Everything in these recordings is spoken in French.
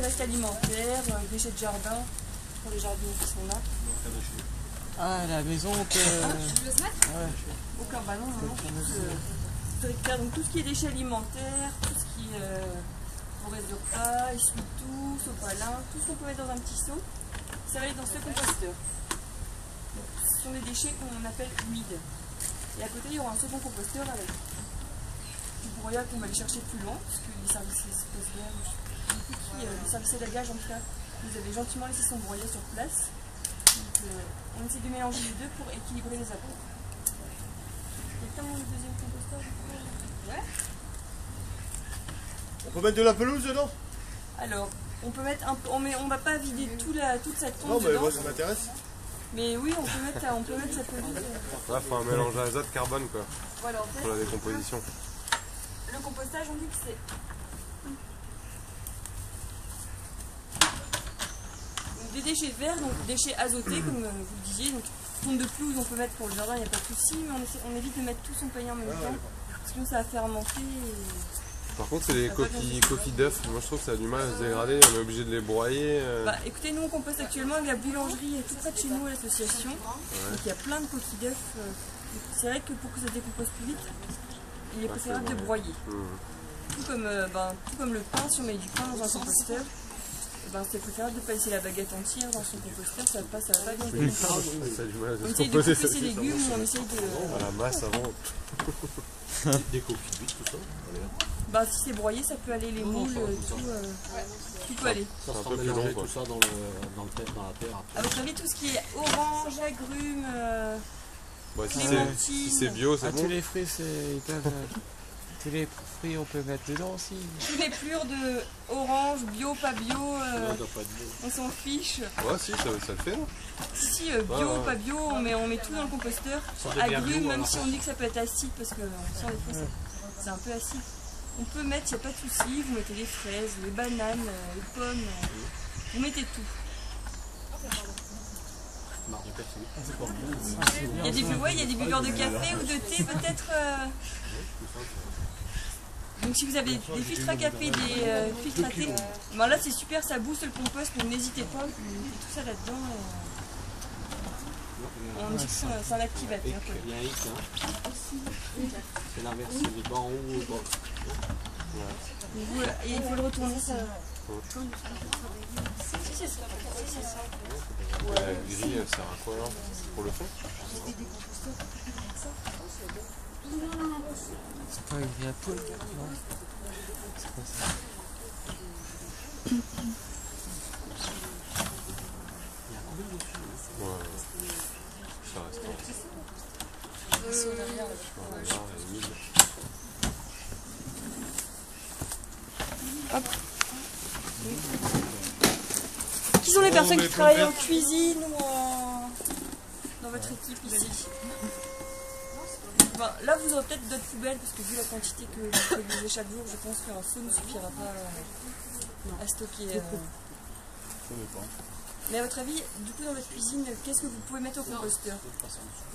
reste alimentaire, déchets de jardin, pour les jardiniers qui sont là. Ah, à la maison, on peut... Tu veux se mettre? Ouais. Aucun ballon, non. Donc tout ce qui est déchets alimentaires, tout ce qui est pour reste de repas, essuie-tout, sopalin, tout ce qu'on peut mettre dans un petit seau, ça va aller dans ce composteur. Donc, ce sont des déchets qu'on appelle humides. Et à côté, il y aura un second composteur avec du broyat qu'on va aller chercher plus loin, parce que les services les services d'élagage, en tout cas, vous avez gentiment laissé son broyat sur place. Donc, on essaie de mélanger les deux pour équilibrer les apports. Quelqu'un le deuxième composteur? Ouais. On peut mettre de la pelouse dedans? Alors, on peut mettre un peu, on va pas vider toute cette tonte. Non, mais dedans. moi ça m'intéresse. Mais oui, on peut mettre sa pelouse. Là, faut un mélange azote-carbone quoi. Voilà, en fait, pour la décomposition. le compostage, on dit que c'est des déchets verts, donc déchets azotés, comme vous le disiez. Donc, tonte de pelouse, on peut mettre pour le jardin, il n'y a pas de souci, mais on évite de mettre tout son panier en même temps, sinon ça va fermenter. Par contre, c'est les coquilles d'œufs. Moi, je trouve que ça a du mal à se dégrader. On est obligé de les broyer. Bah, écoutez, nous on composte actuellement avec la boulangerie tout près de chez nous à l'association. Donc il y a plein de coquilles d'œufs. C'est vrai que pour que ça se décompose plus vite, il est préférable de broyer. Tout comme le pain, si on met du pain dans un composteur, c'est préférable de ne pas laisser la baguette entière dans son composteur, ça va pas bien se décomposer. On essaye de couper ses légumes, on essaye de... la masse avant. Des coquilles d'huile, tout ça. Bah, si c'est broyé, ça peut aller, les moules, tout peut aller. Ça sera mélangé tout ça dans la terre. À votre avis, tout ce qui est orange, agrumes, si c'est bio, c'est bon. Tous les fruits, ils peuvent... tous les fruits, on peut mettre dedans aussi. Tous les plures de orange, bio, pas bio, on s'en fiche. Ouais, si, ça le fait. Si, bio, pas bio, on met tout dans le composteur. Agrumes, même si on dit que ça peut être acide, parce que sans les fraises, c'est un peu acide. On peut mettre, il n'y a pas de souci, vous mettez les fraises, les bananes, les pommes, vous mettez tout. Il y a des buveurs de café ou de thé peut-être. Donc si vous avez des filtres à café, des filtres à thé, là c'est super, ça booste le compost, donc n'hésitez pas, vous mettez tout ça là-dedans. On dit que c'est un activateur. Il y a un X, hein. C'est l'inverse, c'est du bas en haut ou bas. Et il faut le retourner ça. La grille, elle sert à quoi alors? Pour le fond? C'est pas une grille à poule, non? C'est pas ça. Ouais. Ça reste. Hop. Qui sont les personnes qui travaillent en cuisine ou dans votre équipe ici? Là vous aurez peut-être d'autres poubelles parce que vu la quantité que vous produisez chaque jour, je pense qu'un seau ne suffira pas à stocker. Mais à votre avis, du coup dans votre cuisine, qu'est-ce que vous pouvez mettre au composteur?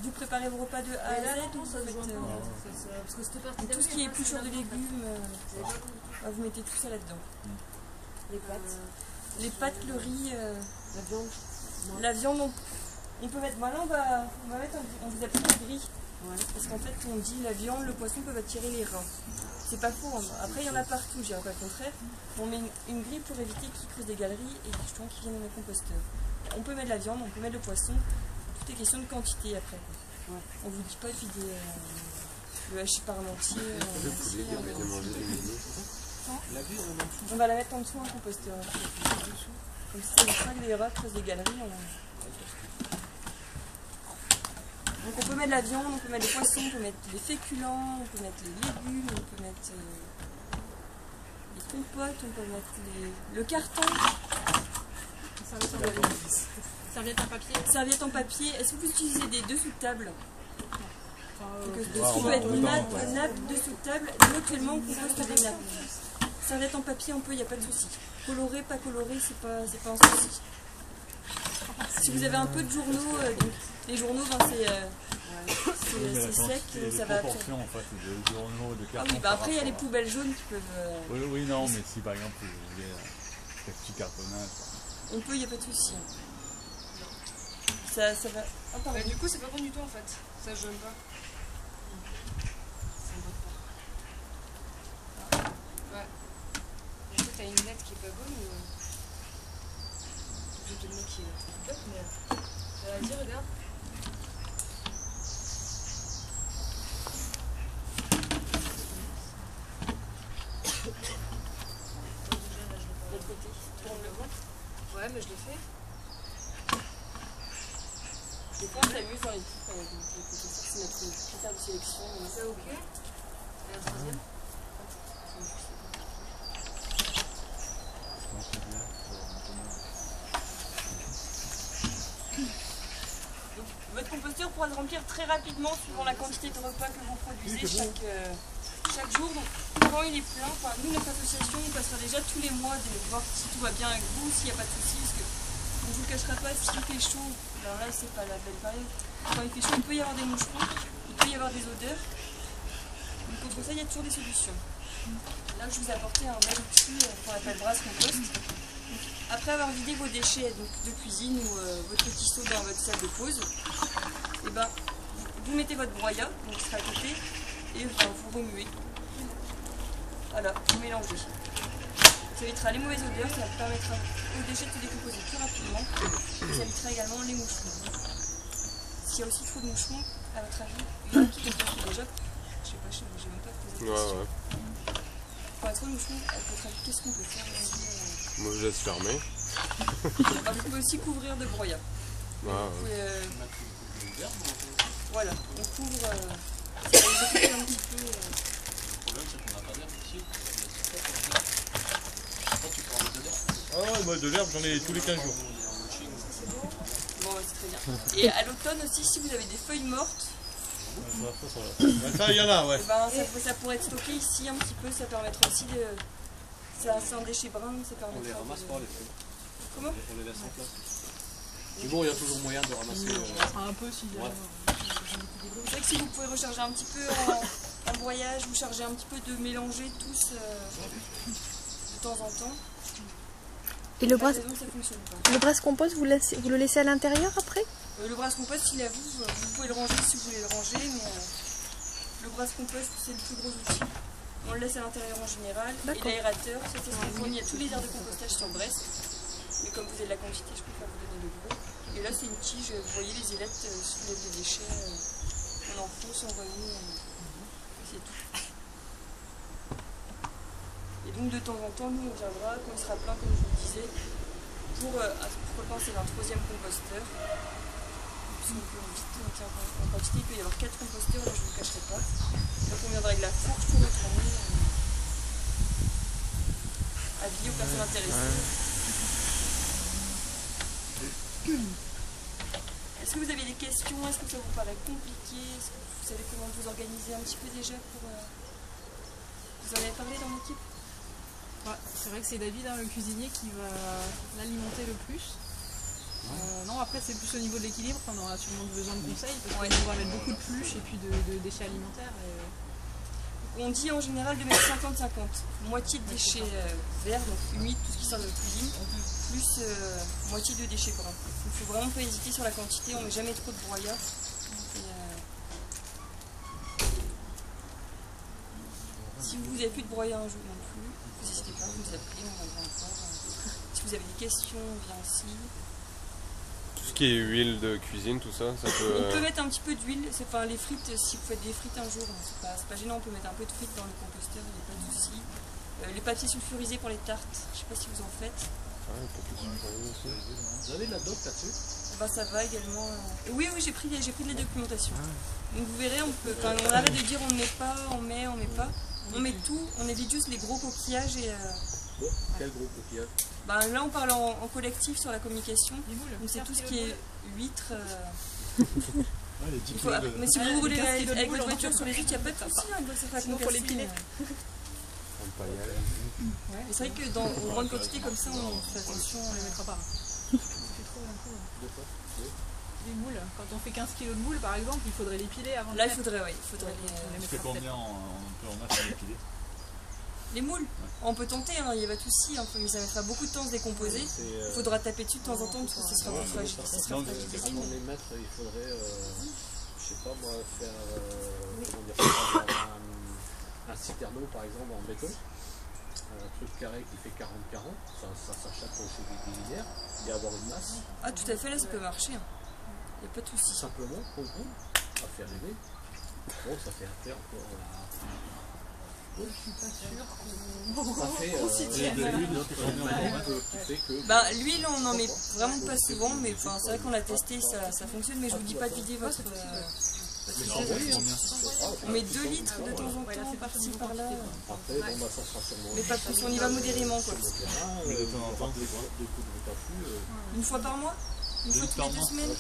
Vous préparez vos repas de A à Z ou vous faites tout ce qui est épluchure de légumes, vous mettez tout ça là-dedans. Les pâtes, le riz, la viande, on peut mettre. Là on vous appelle la grille. Parce qu'en fait on dit la viande, le poisson peuvent attirer les reins. C'est pas faux, hein. Après il y en a partout, je dirais pas le contraire. On met une grille pour éviter qu'ils creusent des galeries et justement qu'ils viennent dans les composteurs. On peut mettre la viande, on peut mettre le poisson, tout est question de quantité après. On vous dit pas de vider le hachis parmentier. On va la mettre en dessous en composteur. Comme ça évitera que les rats creusent des galeries. Donc on peut mettre la viande, on peut mettre les poissons, on peut mettre les féculents, on peut mettre les légumes, on peut mettre les compotes, on peut mettre le carton. Serviette en papier. Serviette en papier. Est-ce que vous utilisez des dessous de table? On peut être nappe, dessous de table. Nous actuellement on composte des nappes. Serviette en papier on peut, il n'y a pas de souci. Coloré, pas coloré, c'est pas un souci. Si vous avez un peu de journaux, les journaux, c'est sec, ça va absorber. En fait, de journaux, de cartons. Ah oui, après il y a les poubelles jaunes qui peuvent. Oui, non, mais si par exemple vous voulez Les petits cartonnages. On peut, il n'y a pas de souci. Ça va... Oh, pardon. Du coup, c'est pas bon du tout en fait. Ça jaune pas. Ça me botte pas. Ouais. En fait, t'as une lettre qui est pas bonne ou. Je te le mets qui est top, mais. Vas-y, regarde. L'autre côté. Tourne le vent. Ouais, mais je l'ai fait. Des fois, on s'amuse dans les trucs avec les côtés. C'est notre critère de sélection. C'est ok. Et la troisième. Donc, votre composteur pourra se remplir très rapidement suivant la quantité de repas que vous produisez chaque jour. Donc, quand il est plein, nous, notre association, on passera déjà tous les mois de voir si tout va bien avec vous, s'il n'y a pas de soucis. Parce que on ne vous cachera pas, s'il fait chaud, alors là, c'est pas la belle période. Quand il fait chaud, il peut y avoir des moucherons, il peut y avoir des odeurs. Donc, contre ça, il y a toujours des solutions. Là, je vous ai apporté un bel outil qu'on appelle brasse compost. Après avoir vidé vos déchets de cuisine ou votre petit seau dans votre salle de pause, et ben, vous mettez votre broyat, donc qui sera à côté, et vous remuez. Voilà, vous mélangez. Ça évitera les mauvaises odeurs, ça permettra aux déchets de se décomposer plus rapidement, et ça évitera également les moucherons. S'il y a aussi trop de moucherons, à votre avis, il y en a qui compostent déjà. Je sais pas, j'ai même pas posé de question. Ouais. Quand il y a trop de moucherons, à votre avis, qu'est-ce qu'on peut faire? Moi je laisse fermer. Alors, vous pouvez aussi couvrir de broyat. Ouais. Vous pouvez, voilà, on couvre. Ça va les occuper un petit peu. Le problème, c'est qu'on n'a pas d'herbe ici. Tu prends de l'herbe. Ah ouais, moi de l'herbe j'en ai tous les 15 jours. Bon, c'est très bien. Et à l'automne aussi, si vous avez des feuilles mortes, Ça, il y en a, ouais. eh ben, ça pourrait être stocké ici un petit peu. Ça permettra aussi de. C'est un déchet brun, ça permettra. On les ramasse pas, les feuilles. Comment? On les laisse en place. Mais bon, il y a toujours moyen de ramasser. Un peu si. Ouais. C'est vrai que si vous pouvez recharger un petit peu en broyage, vous chargez un petit peu de mélanger tous de temps en temps. Et le brasse, Ça fonctionne pas. le brasse compost, vous le laissez à l'intérieur après? Le brasse compost, il est à vous, vous pouvez le ranger si vous voulez le ranger, mais le brasse compost, c'est le plus gros outil. On le laisse à l'intérieur en général. Et l'aérateur, ça c'est ce qu'on fournit à tous les aires de compostage sur Brest. Mais comme vous avez de la quantité, je préfère vous donner le gros. Et là, c'est une tige, vous voyez, les ailettes soulèvent les déchets. On enfonce, on remue, c'est tout. Et donc, de temps en temps, nous, on viendra, quand il sera plein, comme je vous le disais, pourquoi pas c'est un troisième composteur. Parce qu'on peut vite monter en quantité, il peut y avoir 4 composteurs, là je ne vous cacherai pas. Donc on viendra avec la fourche pour notre année, avis aux personnes intéressées. Est-ce que vous avez des questions? Est-ce que ça vous paraît compliqué? Est-ce que vous savez comment vous organiser un petit peu déjà pour... Vous en avez parlé dans l'équipe? Ouais, c'est vrai que c'est David, le cuisinier, qui va l'alimenter le plus. Non, après c'est plus au niveau de l'équilibre qu'on aura sûrement besoin de conseils, parce qu'on va mettre beaucoup de pluches et puis de déchets alimentaires. On dit en général de mettre 50-50, moitié de déchets verts, donc humides, tout ce qui sort de la cuisine, plus moitié de déchets bruns. Il ne faut vraiment pas hésiter sur la quantité, on ne met jamais trop de broyat. Si vous n'avez plus de broyat un jour non plus, vous n'hésitez pas, vous nous appelez, on viendra encore. Si vous avez des questions, on vient aussi. Tout ce qui est huile de cuisine, tout ça, ça peut... On peut mettre un petit peu d'huile, enfin les frites, si vous faites des frites un jour, c'est pas gênant, on peut mettre un peu de frites dans le composteur, il n'y a pas de souci. Les papiers sulfurisés pour les tartes, je ne sais pas si vous en faites. Ah, les papiers sulfurisés aussi. Vous avez de la doc là-dessus? Ben, ça va également. Oui, j'ai pris de la documentation. Donc vous verrez, on arrête de dire on ne met pas, on met pas. On met tout, on évite juste les gros coquillages et... Bon, quel gros coquillage? Ben, là on parle en collectif sur la communication. Donc c'est tout ce qui est huîtres. Mais si vous roulez avec votre voiture sur les huîtres, il n'y a pas de souci, ça fera sinon, faut les piler. Et c'est vrai que dans une grande quantité comme ça, on fait attention, on les mettra pas. C'est trop d'un coup. Les moules, quand on fait 15 kg de moules par exemple, il faudrait les piler avant de là, faire. il faudrait les Tu fais combien on peut en mettre à les piler? Les moules, on peut tenter, il n'y a pas de souci, hein, mais ça mettra beaucoup de temps à se décomposer. Il faudra taper dessus de temps en temps parce que ce sera fragilisé. Pour les mettre, il faudrait, je sais pas moi, faire comment dire, un citerneau par exemple en béton. Un truc carré qui fait 40-40, ça s'achète chez des luminaires, et avoir une masse. Ah tout à fait, là ça peut marcher. Il n'y a pas de souci. Simplement, à faire rêver. Bon, ça fait un terre encore. Je suis pas sûre Ça fait l'huile on n'en met vraiment pas souvent, mais c'est vrai qu'on l'a testé, ça fonctionne, mais je vous dis pas de vider votre on met 2 litres de temps en temps, par-ci par-là. Mais pas plus, on y va modérément quoi. Une fois par mois? Une fois toutes les 2 semaines?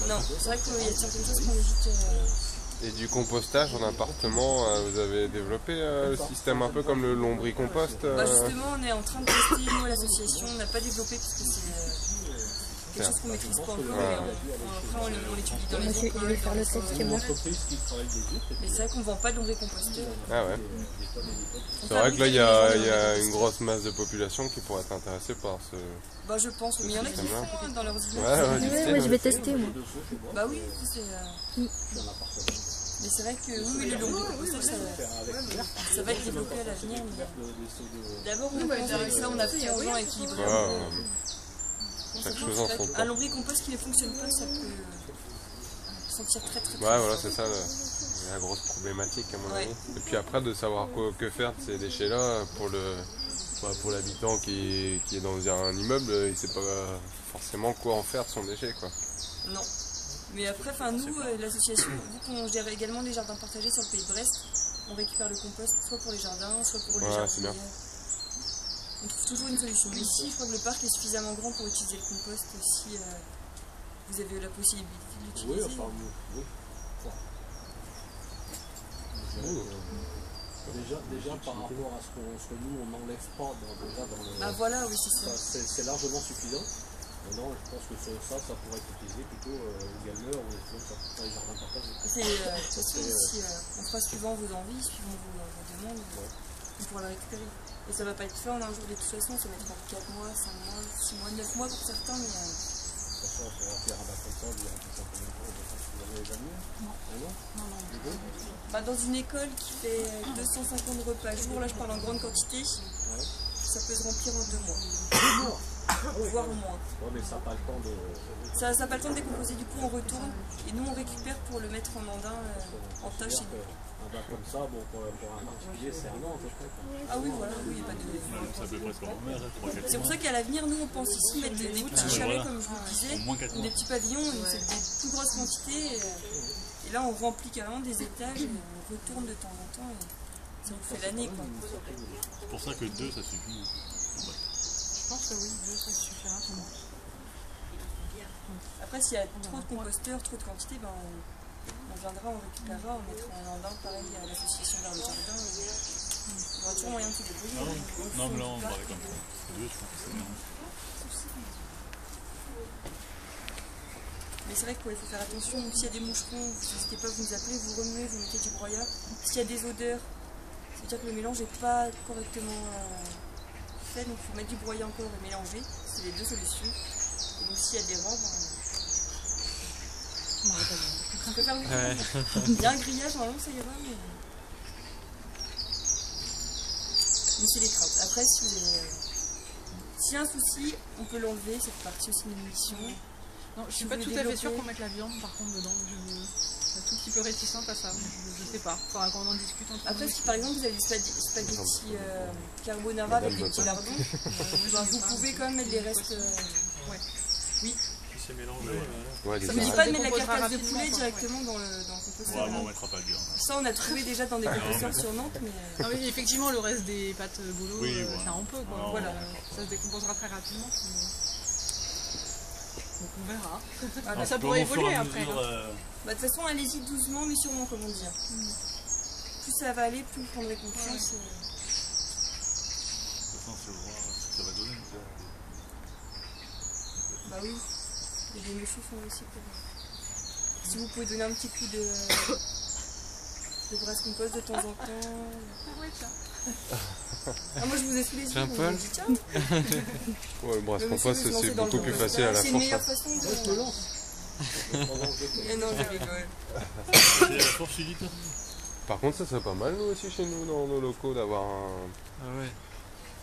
Non, c'est vrai qu'il y a certaines choses qu'on évite. Et du compostage en appartement, vous avez développé le système un peu comme le lombricompost Justement, on est en train de tester, nous à l'association, on n'a pas développé parce que c'est quelque chose qu'on ne maîtrise pas encore. Après, on l'étudie dans les écoles. Mais c'est vrai qu'on ne vend pas de lombricomposteur. Ah ouais. C'est vrai que là, il y a une grosse masse de population qui pourrait être intéressée par ce... Je pense, mais il y en a qui le font dans leurs immeubles. Ouais, je vais tester moi. Bah oui, c'est... Mais c'est vrai que oui, le lombricompostage, ça va être développé à l'avenir. D'abord, on pense avec ça, on a fait en gens équilibrés. Chaque chose en son temps. Un lombricompost qui ne fonctionne pas, ça peut sentir très. Ouais, voilà, c'est ça la grosse problématique à mon avis. Et puis après, de savoir que faire de ces déchets-là pour l'habitant qui est dans un immeuble, il ne sait pas forcément quoi en faire de son déchet, quoi. Non. Mais après, nous, l'association, vu qu'on gère également des jardins partagés sur le pays de Brest, on récupère le compost soit pour les jardins, soit pour les jardins. On trouve toujours une solution. Mais ici, je crois que le parc est suffisamment grand pour utiliser le compost si vous avez la possibilité de l'utiliser. Déjà par rapport à ce que nous on n'enlève pas dans le... voilà, oui, c'est ça. C'est largement suffisant. Maintenant, je pense que ça pourrait être utilisé plutôt également dans les jardins partagés. On fera suivant vos envies, suivant vos demandes, on pourra la récupérer. Et ça ne va pas être fait en un jour de toute façon, ça va être en 4 mois, 5 mois, 6 mois, 9 mois pour certains. Mais, de toute façon, on pourra faire un bac comme ça, vous avez combien de temps? Vous avez les années? Non. Dans une école qui fait 250 repas jour, là je parle en grande quantité, ça peut se remplir en 2 mois. Voire moins. Ouais, mais ça n'a pas le temps de... Ça n'a pas le temps de décomposer, du coup on retourne et nous on récupère pour le mettre en andin, en tâche. Un bac comme ça, bon, pour un particulier, c'est un an à peu près. Ah oui, voilà, oui, il n'y a pas de... Ça peut presque en mer, C'est pour ça qu'à l'avenir, nous on pense ici mettre des petits chalets, comme je vous le disais, ou des petits pavillons, c'est des plus grosses quantités. Et là on remplit carrément des étages et on retourne de temps en temps et ça vous fait l'année, quoi. C'est pour ça que 2 ça suffit. Je pense que oui, 2 ça suffira. Après, s'il y a trop de composteurs, trop de quantité, on viendra, on récupérera, on mettra en andin, pareil à l'association vers le jardin. Il y aura toujours moyen de se débrouiller. Non, mais là on parlait comme ça. 2, je pense que c'est bien. Mais c'est vrai qu'il faut faire attention, s'il y a des moucherons, n'hésitez pas, vous nous appelez, vous remuez, vous mettez du broyat. S'il y a des odeurs, ça veut dire que le mélange n'est pas correctement fait, donc il faut mettre du broyat encore et mélanger. C'est les 2 solutions. Et donc s'il y a des rats, on peut faire le Il y a un grillage, normalement ça ira, mais c'est les craintes. Après, s'il y a un souci, on peut l'enlever, ça fait partie aussi de l'émission. Non, je suis pas tout à fait sûre qu'on mette la viande par contre dedans. Je suis un tout petit peu réticente à ça. Je sais pas. Faudra qu'on en discute entre nous. Après, si par exemple vous avez des spaghettis carbonara avec des petits lardons, vous pouvez quand même mettre les restes. Oui. C'est mélangé. N'hésitez pas de mettre la carcasse de poulet directement dans le composteur. Ouais, on mettra pas de viande. Ça, on a trouvé déjà dans des composteurs sur Nantes. Mais... Ah oui, effectivement, le reste des pâtes bolo, ça en peut. Non, voilà. Ça se décomposera très rapidement. Donc on verra. Voilà. Ça pourrait évoluer après. De toute façon, allez-y doucement, mais sûrement, comment dire. Plus ça va aller, plus vous prendrez confiance. De toute façon, c'est voir ce que ça va donner. Bah oui, il y a des messieurs font aussi pour... Si vous pouvez donner un petit coup de Le brasse compost de temps en temps. Ah ouais, tiens. Ah, moi je vous ai sous les yeux. Jean-Paul. Tiens. Ouais, le brasse Mais aussi, compost, vous lancez c'est dans le beaucoup plus compost. facile à la C'est une fourche. meilleure façon de. Je me lance. Eh non, je rigole. C'est la fourche Philippe. Par contre, ça serait pas mal, nous aussi, chez nous, dans nos locaux, d'avoir Ah ouais.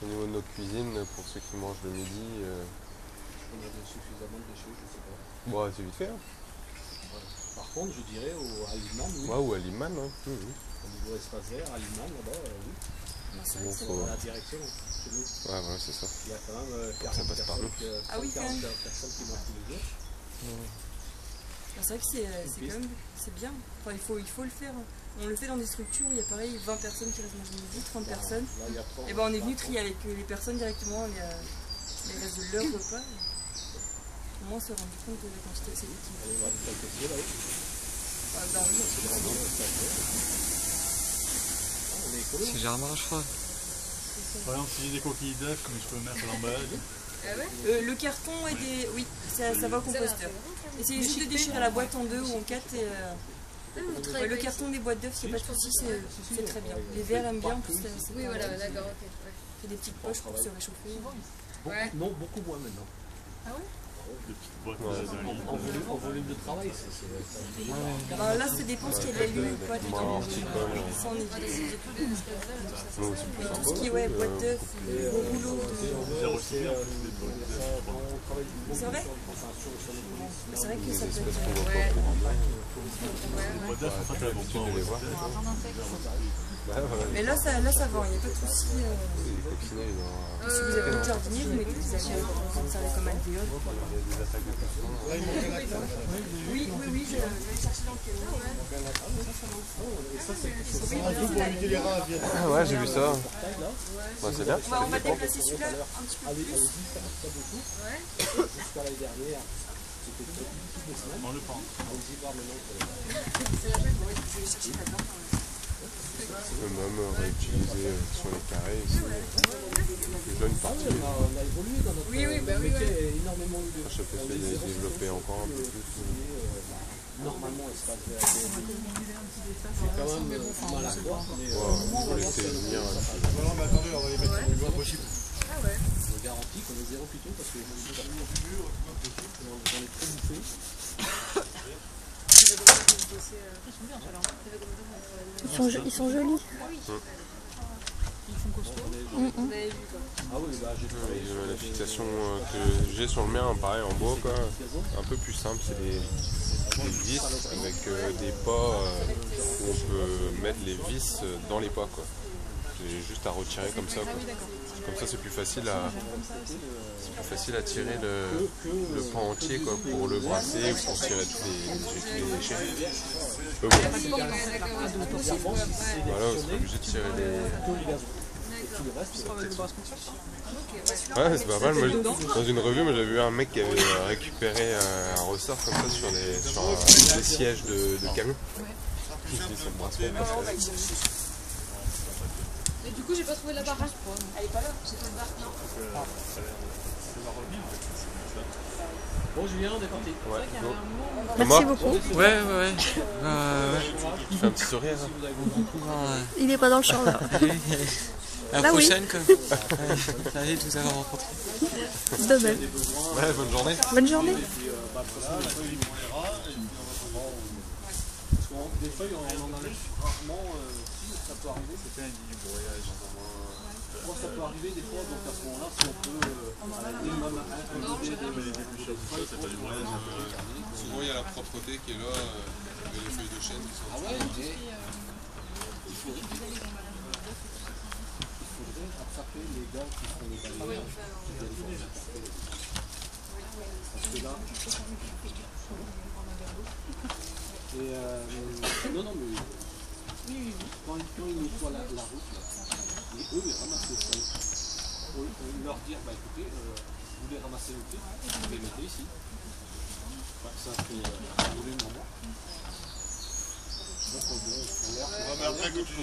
au niveau de nos cuisines, pour ceux qui mangent le midi. On a suffisamment de déchets, je sais pas. Bon, c'est vite fait. Hein. Par contre, je dirais à Liman, oui. Ouais, ou à Liman. Hein. Au niveau espace vert, à Liman, là-bas, oui. Non, c'est Bon, vrai que faut- Dans la direction, chez nous. Ouais, voilà, c'est ça. Il y a quand même Ça 40 passe par personnes, Ah oui, quand 40 même. personnes qui mangent tous les jours. C'est vrai que c'est quand même c'est bien. Enfin, il faut le faire. On le fait dans des structures où il y a pareil 20 personnes qui restent manger le midi, 30 personnes. Là, il y a 30. Et ben on est venu trier avec les personnes directement les restes de leur repas. Au moins on s'est rendu compte de la quantité que c'est utile. Allez voir des calcociers là-haut. Ah, bah oui, absolument. On est écolo. C'est Germain, je crois. Par exemple, si j'ai des coquilles d'œufs, comme je peux mettre à l'emballage. Le carton et des. Oui, ça va au composteur. Essayez juste de déchirer la boîte en 2 ou en 4 et. Le carton des boîtes d'œufs, s'il n'y a pas de soucis, c'est très bien. Les verres aiment bien, en plus, c'est Oui, voilà, d'accord, ok. fait des petites poches pour se réchauffer. Ouais. Non, beaucoup moins maintenant. Des petites boîtes Ouais. d'un litre. En volume de travail, c'est. Alors là, ça dépend ce qu'il y a de la lune ou pas dedans. horticole. Ça, on évite. Nous, c'est plus Mais sympa. tout ce qui est ouais, boîte d'œufs, gros rouleaux. J'ai reçu bien des boîtes d'œufs. C'est vrai Mais c'est vrai que ça Des peut espèces être. qu'on voit pas couramment. Les boîtes d'œufs, en fait, elles vont Tu pas les en vois. Ouais, voilà. Mais là, ça vend, il n'y a pas de souci. Les coccinelles, ils ont Si vous avez votre jardinier, vous mettez des alvéoles, vous servez comme alvéole. des attaques de pucerons. Oui, je vais chercher dans le camion. Ah ouais, j'ai vu ça. Ouais, c'est bien. On va déplacer celui-là un petit peu plus. Jusqu'à l'année dernière, c'était toutes les semaines. On le prend. On y va maintenant pour On peut même réutiliser sur les carrés ici. Déjà une partie. on a évolué dans notre métier, énormément de Je peux essayer de les développer encore un peu plus. normalement espace vert. C'est quand même mal à croire, mais On va laisser venir. Non, mais attendez, on va les mettre le moins possible. je garantis qu'on est zéro phyto parce que on est trop bouffés. Ils sont jolis. Ah oui, bah j'ai trouvé. La fixation que j'ai sur le mien, pareil en bois, quoi, un peu plus simple, c'est des vis avec des pas où on peut mettre les vis dans les pas, quoi. J'ai juste à retirer comme ça, quoi. Comme ça, c'est plus facile à tirer le pan entier, quoi, pour le brasser ou pour tirer tous les déchets. Voilà, on sera obligé de tirer les... Ouais, c'est pas mal. Moi, dans une revue, moi, j'avais vu un mec qui avait récupéré un ressort comme ça sur des sièges de camion. Je me suis dit, ça me brasse pas. Et du coup, j'ai pas trouvé la barre. Elle est pas là. J'ai pas de barre. Non. Bon, Julien, on est parti. Ouais, go. Merci beaucoup. Ouais. Fais un petit sourire. Hein. Il est pas dans le champ là. À la Bah oui. prochaine, quoi. Ouais, salut, de vous avoir rencontré. De même. Ouais, bonne journée. Bonne journée. Des feuilles, on en enlève rarement. Ça peut arriver. C'était un broyage. Moi, ça peut arriver des fois, donc à ce moment-là, si on peut. C'est pas du broyage. Souvent, il y a la propreté qui est là, les feuilles de chêne qui sont... Ah ouais, il faudrait attraper les gars qui font les balais. Parce que là. Et non, mais. Quand ils nettoient la route, là, et eux, ils ramassent les feuilles. Pour leur dire, bah écoutez, vous les ramassez au pied, vous les mettez ici. Enfin, ça fait un volume en moins. Donc on Mais après, quand tu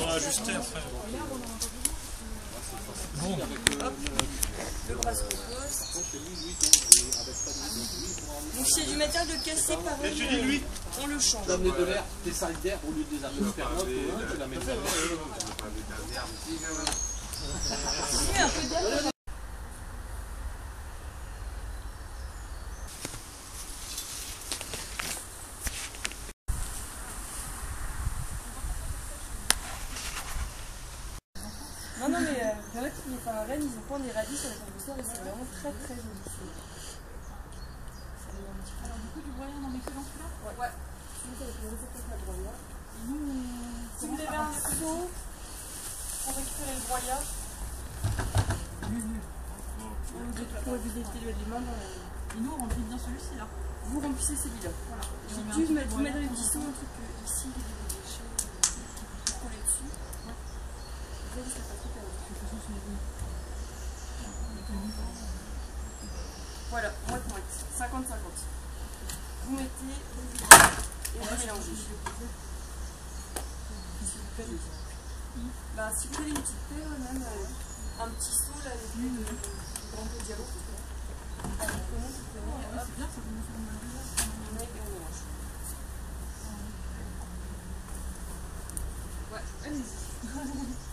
vas ajuster après. bon. le brasse compost. Donc s'il y a du matériel de cassé, pareil, on le change. Donner de l'air, des salles d'air au lieu des améropernotes, tu la mets dans un peu d'air. Non mais il y en a qui, enfin Rennes, ils ont pas des radis sur les composeurs et c'est vraiment très très joli. Alors du coup, du broyat, on en met que dans celui-là? Ouais. Si vous avez un seau pour récupérer le broyat, pour éviter les mains dans la... Et nous, on remplit bien celui-ci là. Vous remplissez celui-là. Voilà. J'ai dû vous mettre dans les petits seaux un truc ici, il y a des déchets collés dessus. Vous allez, ça passe tout à l'heure. Voilà, moite-moite, 50-50. Vous mettez et vous mélangez. Bah, si vous avez une petite paire, même un petit seau là, avec une grande dialo. C'est bien, c'est bon. On met et on mélange. Ouais, allez-y.